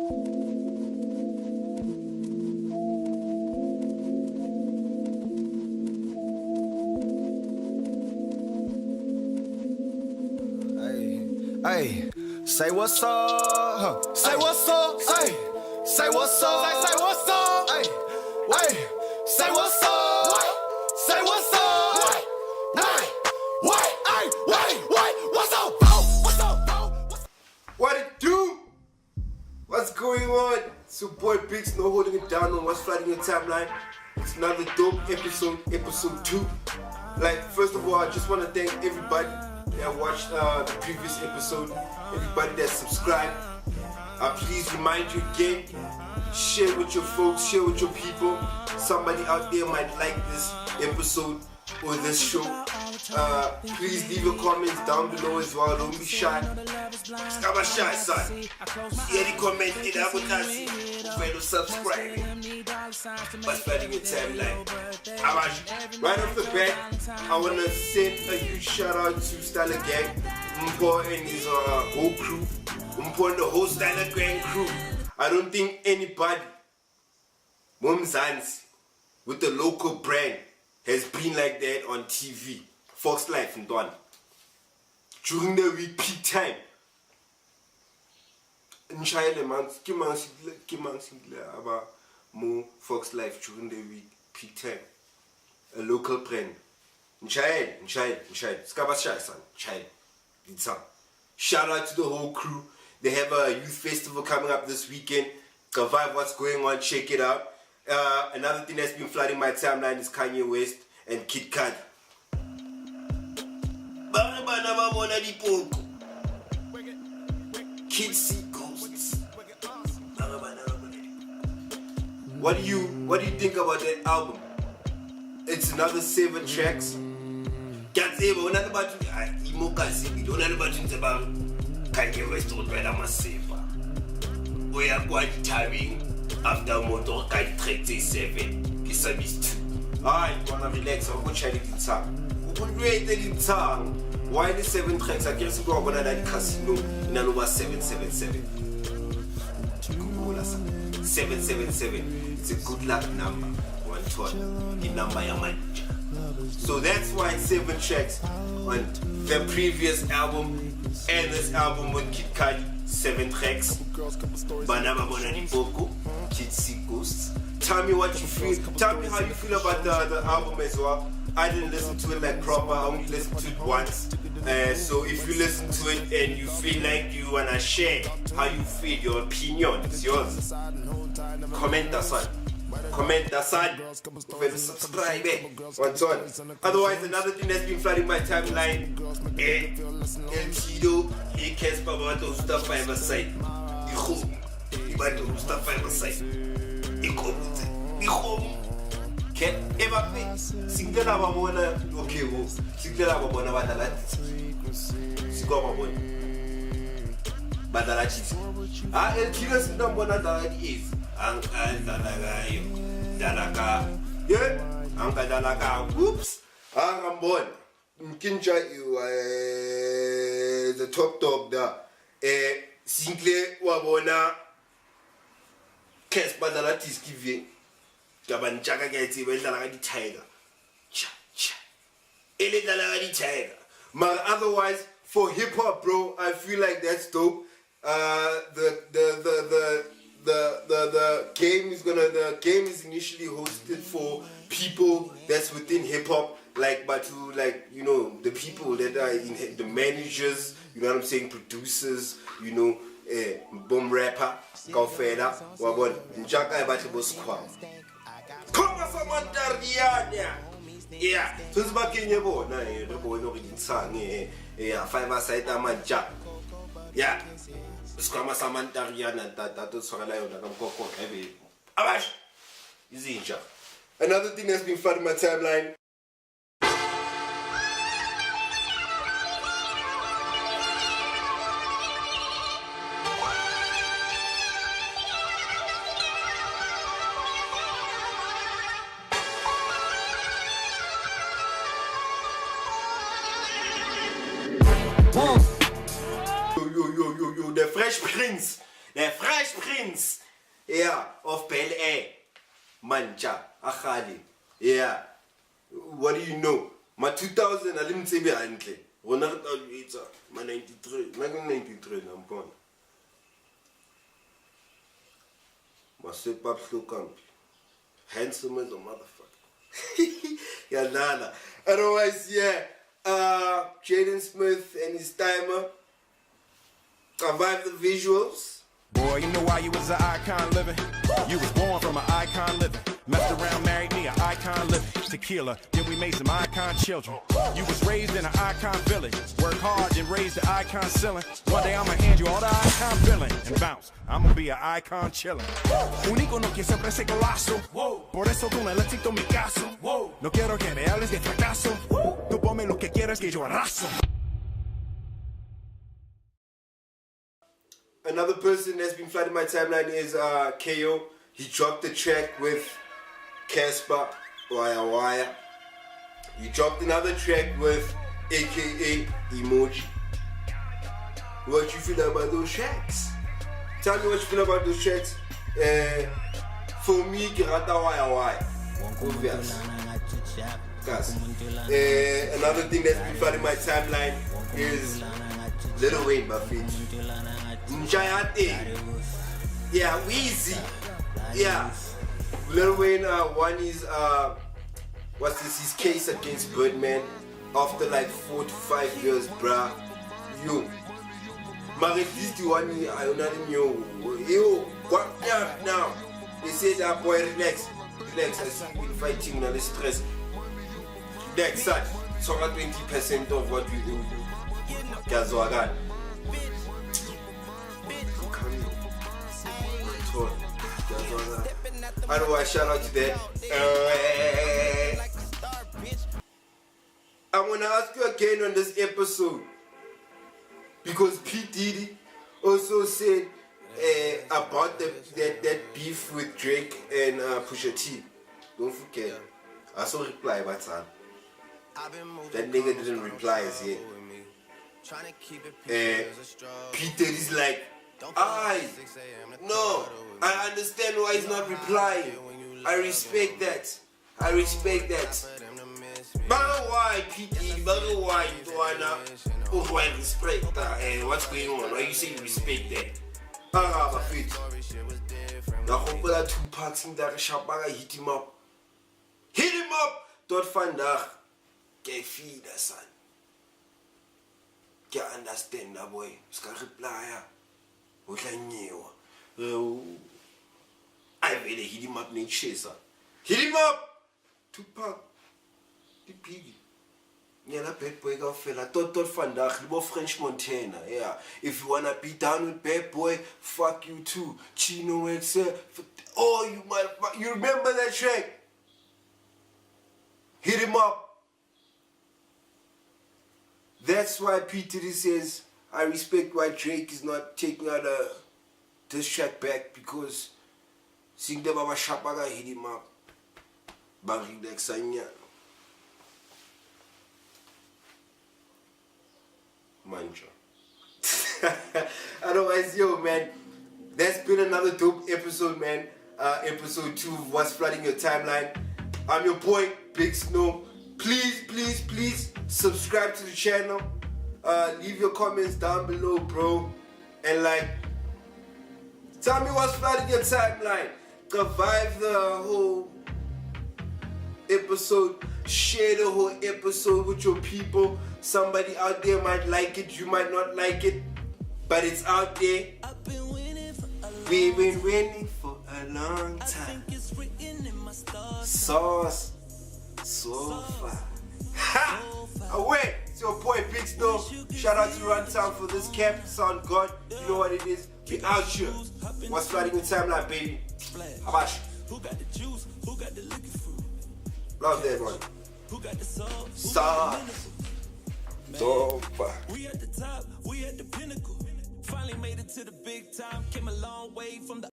Hey, say what's up, say what's up, hey, say what's up, say what's up, hey, hey, say what's up, say what's up, hey, what's up, what's up, What it do? What's going on? It's your boy Biggs, no holding it down on what's flooding your timeline. It's another dope episode, episode 2. Like, first of all, I just want to thank everybody that watched the previous episode, everybody that subscribed. Please remind you again, share with your folks, share with your people. Somebody out there might like this episode or this show. Please leave your comments down below as well. Don't be shy. Skaba shy, son. Any comment in advertising, fellow subscribe. What's flooding your timeline? Right off the bat, I want to send a huge shout out to STYLA gang, Mpo and his whole crew, Mpo and the whole STYLA gang crew. I don't think anybody, Mumzansi, with the local brand has been like that on TV. Fox Life and Don. During the week peak time. In China, man, about more Fox Life during the week peak time. A local brand. In China. Skabasha, son. China. Shout out to the whole crew. They have a youth festival coming up this weekend. Go vibe what's going on, check it out. Another thing that's been flooding my timeline is Kanye West and Kid Cudi. Kids see ghosts. What do you think about that album? It's another 7 tracks. Can't say but not about Kanye West or Brother Masepa. We are quite timing after motor kind track 7. It's a beast. Alright, you wanna relax, I'm gonna try the guitar. Wait the guitar. Why the 7 tracks? I guess we're gonna that casino in over 777. 777. It's a good luck number. 112. The number ya manager. So that's why it's 7 tracks on the previous album and this album with Kid Cudi. 7 tracks. Banana Bonani Boko. Kids See Ghosts. Tell me what you feel. Tell me how you feel about the album as well. I didn't listen to it like proper. I only listened to it once. So if you listen to it and you feel like you wanna share how you feel, your opinion, it's yours. Comment that son. Comment that son. Subscribe. What's on? Otherwise, another thing that's been flooding my timeline. TIDO, CASSPER, but those stuff by my side. Stuff by my side. Okay, Mbappé, singlela babona okay wo, singlela babona badala sikwa babona badala tshitsi el TIDO sinda mbona dala di is dala gayo dala ka dala ka oops ngambona mkinja the top dog da single wabona CASSPER dala tiskive Gabanchaka gets even the tiger. Tiger. But otherwise, for hip hop, bro, I feel like that's dope. The game is initially hosted for people that's within hip hop, but to the people that are in the managers, you know what I'm saying, producers, boom rapper, Kaufela, wabon, njaka ibati boskwa. Koma samantariana. Yeah, so it's back in your boy. No, the boy no reading song. Yeah, 5 side manja. Yeah, it's Koma samantariana. That's what I like. I'm going heavy. Abash, easy. Another thing that's been flooding my timeline. The Fresh Prince The Fresh Prince, yeah, of Bel Air, Mancha, Akhali, yeah. What do you know? My 2000, I didn't say behind it. My 93, 1993, I'm born. My step up still can't be. Handsome as a motherfucker. Yeah, nana. Otherwise, yeah, Jaden Smith and his timer. Survive the visuals. Boy, you know why you was an icon living? You was born from an icon living. Messed around, married me, an icon living. Tequila, then we made some icon children. You was raised in an icon village. Work hard, then raise the icon ceiling. One day I'ma hand you all the icon billing and bounce. I'ma be an icon chillin'. Un icono que siempre se golazo. Por eso tú necesito mi caso. No quiero que me hables de fracaso. Tú ponme lo que quieras que yo arraso. Another person that's been flooding my timeline is KO. He dropped the track with CASSPER, Wire Wire. He dropped another track with AKA Emoji. What you feel about those tracks? Tell me what you feel about those tracks. For me, Kirata Wire Wire. Obvious. Another thing that's been flooding my timeline is Lil Wayne Buffett. Njayate. Yeah, Weezy. Yeah. Lil Wayne won his what's this, his case against Birdman after like 4 to 5 years, bruh. Yo. But at least you want me, I don't know. Yo, what now? They say that boy, relax, I see you been fighting now, the stress. Relax, son. It's only 20% of what you do. Kazoagan. Otherwise, shout out to that. I'm gonna ask you again on this episode because P. Diddy also said about that beef with Drake and Pusha T. Don't forget, I saw reply, but that nigga didn't reply as yet. P. Diddy's like, no, I understand why he's not replying. I respect that. But why, PT? But why you wanna respect that? What's going on? Why you say you respect that? But fit. The whole 2 parts in that Shabaga hit him up. Tot vandaag. Kijk feel that son. Can't understand that boy. Ska reply. What I knew. I really hit him up, need chaser. Hit him up! Tupac. The piggy. Yeah, that bad boy got fella. Tot vandaag, the French Montana. Yeah. If you wanna be down with bad boy, fuck you too. Chino X. Oh, you motherfucker. You remember that track? Hit him up. That's why P. Diddy says, I respect why Drake is not taking out this track back because Sing the Baba Shapaga hit him up. Bang the Xanya. Mantra. Otherwise, yo, man, that's been another dope episode, man. Episode 2 of What's Flooding Your Timeline. I'm your boy, Big Snow. Please subscribe to the channel. Leave your comments down below, bro. And like, tell me what's flooding your timeline. Survive the whole episode. Share the whole episode with your people. Somebody out there might like it, you might not like it, but it's out there. We've been waiting for a long time. Sauce so far. Ha! Away! It's your boy Big Snow. Shout out to Runtown for this camp. Sound God. You know what it is. We out here. What's flooding your timeline, baby? Habash. Love that one. Sauce. So far. We at the top, we at the pinnacle. Finally made it to the big time. Came a long way from the